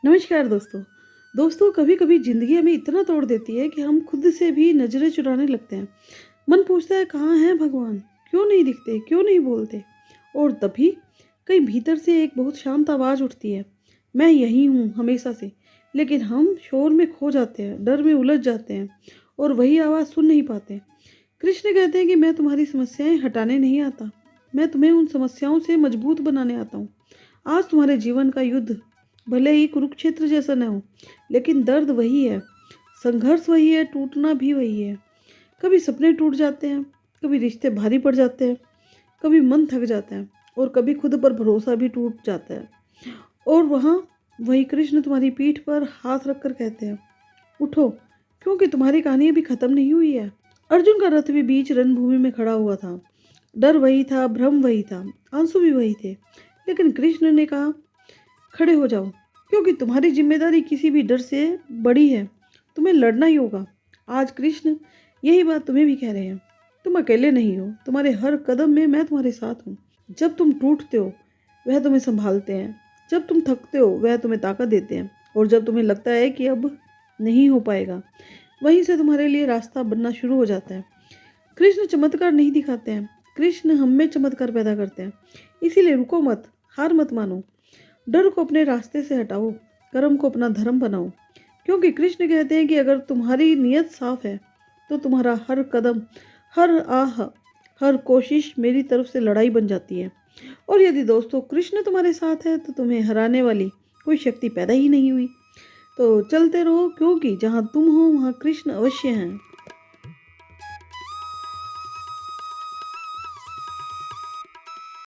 नमस्कार दोस्तों। दोस्तों कभी कभी ज़िंदगी हमें इतना तोड़ देती है कि हम खुद से भी नज़रें चुराने लगते हैं। मन पूछता है कहाँ हैं भगवान, क्यों नहीं दिखते, क्यों नहीं बोलते। और तभी कहीं भीतर से एक बहुत शांत आवाज़ उठती है, मैं यही हूँ हमेशा से। लेकिन हम शोर में खो जाते हैं, डर में उलझ जाते हैं और वही आवाज़ सुन नहीं पाते। कृष्ण कहते हैं कि मैं तुम्हारी समस्याएं हटाने नहीं आता, मैं तुम्हें उन समस्याओं से मजबूत बनाने आता हूँ। आज तुम्हारे जीवन का युद्ध भले ही कुरुक्षेत्र जैसा न हो, लेकिन दर्द वही है, संघर्ष वही है, टूटना भी वही है। कभी सपने टूट जाते हैं, कभी रिश्ते भारी पड़ जाते हैं, कभी मन थक जाता है और कभी खुद पर भरोसा भी टूट जाता है। और वहाँ वही कृष्ण तुम्हारी पीठ पर हाथ रखकर कहते हैं, उठो, क्योंकि तुम्हारी कहानी अभी खत्म नहीं हुई है। अर्जुन का रथ भी बीच रणभूमि में खड़ा हुआ था। डर वही था, भ्रम वही था, आंसू भी वही थे। लेकिन कृष्ण ने कहा, खड़े हो जाओ, क्योंकि तुम्हारी जिम्मेदारी किसी भी डर से बड़ी है। तुम्हें लड़ना ही होगा। आज कृष्ण यही बात तुम्हें भी कह रहे हैं, तुम अकेले नहीं हो, तुम्हारे हर कदम में मैं तुम्हारे साथ हूँ। जब तुम टूटते हो वह तुम्हें संभालते हैं, जब तुम थकते हो वह तुम्हें ताकत देते हैं, और जब तुम्हें लगता है कि अब नहीं हो पाएगा, वहीं से तुम्हारे लिए रास्ता बनना शुरू हो जाता है। कृष्ण चमत्कार नहीं दिखाते हैं, कृष्ण हम में चमत्कार पैदा करते हैं। इसीलिए रुको मत, हार मत मानो, डर को अपने रास्ते से हटाओ, कर्म को अपना धर्म बनाओ। क्योंकि कृष्ण कहते हैं कि अगर तुम्हारी नीयत साफ है तो तुम्हारा हर कदम, हर आह, हर कोशिश मेरी तरफ से लड़ाई बन जाती है। और यदि दोस्तों कृष्ण तुम्हारे साथ है तो तुम्हें हराने वाली कोई शक्ति पैदा ही नहीं हुई। तो चलते रहो, क्योंकि जहाँ तुम हो वहाँ कृष्ण अवश्य हैं।